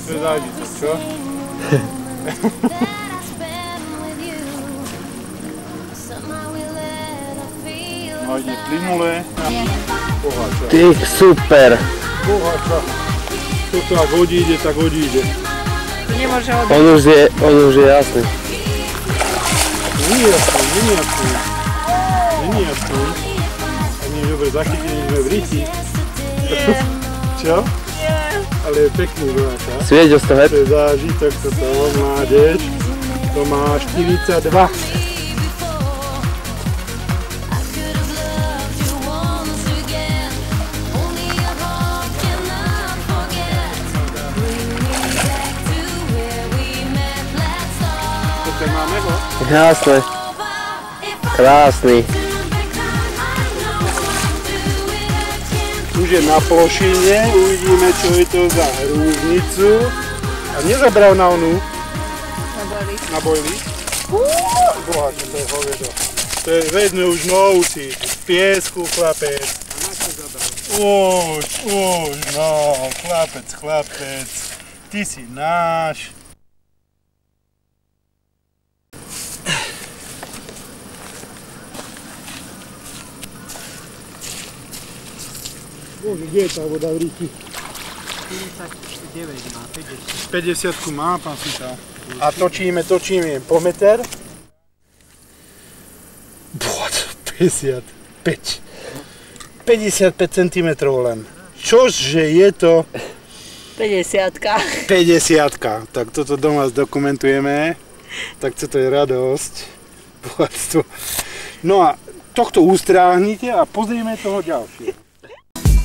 Sve zážitok, čo? No ide plynulé. Poháča. Ty, super. Poháča. To ak odíde, tak odíde. Nemôže odísť. On už je jasný. Není jasný. A nie je dobre zachytení, sme v ryti. Čo? Ale je pekný voláka. Svieť o 100 To je zážitok, toto mládež. To má 42. Toto máme ho? Jasné. Krásny. Už je na plošine, uvidíme, čo je to za hrúznicu. A nezabral na onu? Na bojli. Boha, čo to je hoviedo. To je, vedme už novci, v piesku, chlapec. Už, no, chlapec. Ty si náš. Bože, kde je tá voda v riti? 49 má, 50 50. má, pán Sýta. A točíme po meter. 55 cm len. Čože je to? 50-ka. 50-ka. Tak toto doma zdokumentujeme. Tak toto je radosť. No a tohto ustráhnite a pozrieme toho ďalšieho.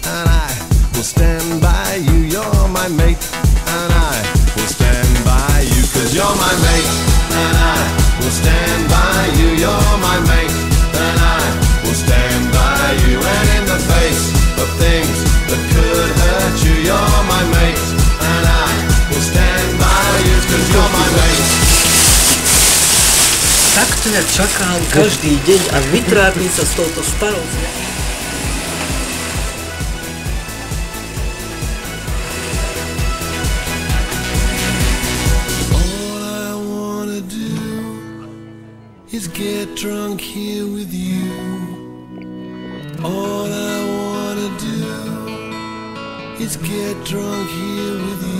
And I will stand by you, you're my mate. And I will stand by you, cause you're my mate. And I will stand by you, you're my mate. And I will stand by you, and in the face of things that could hurt you, you're my mate. And I will stand by you, cause you're my mate. Takto ja čakám každý deň a vytrápim sa s touto starou zľadou. Is get drunk here with you. All I wanna do is get drunk here with you.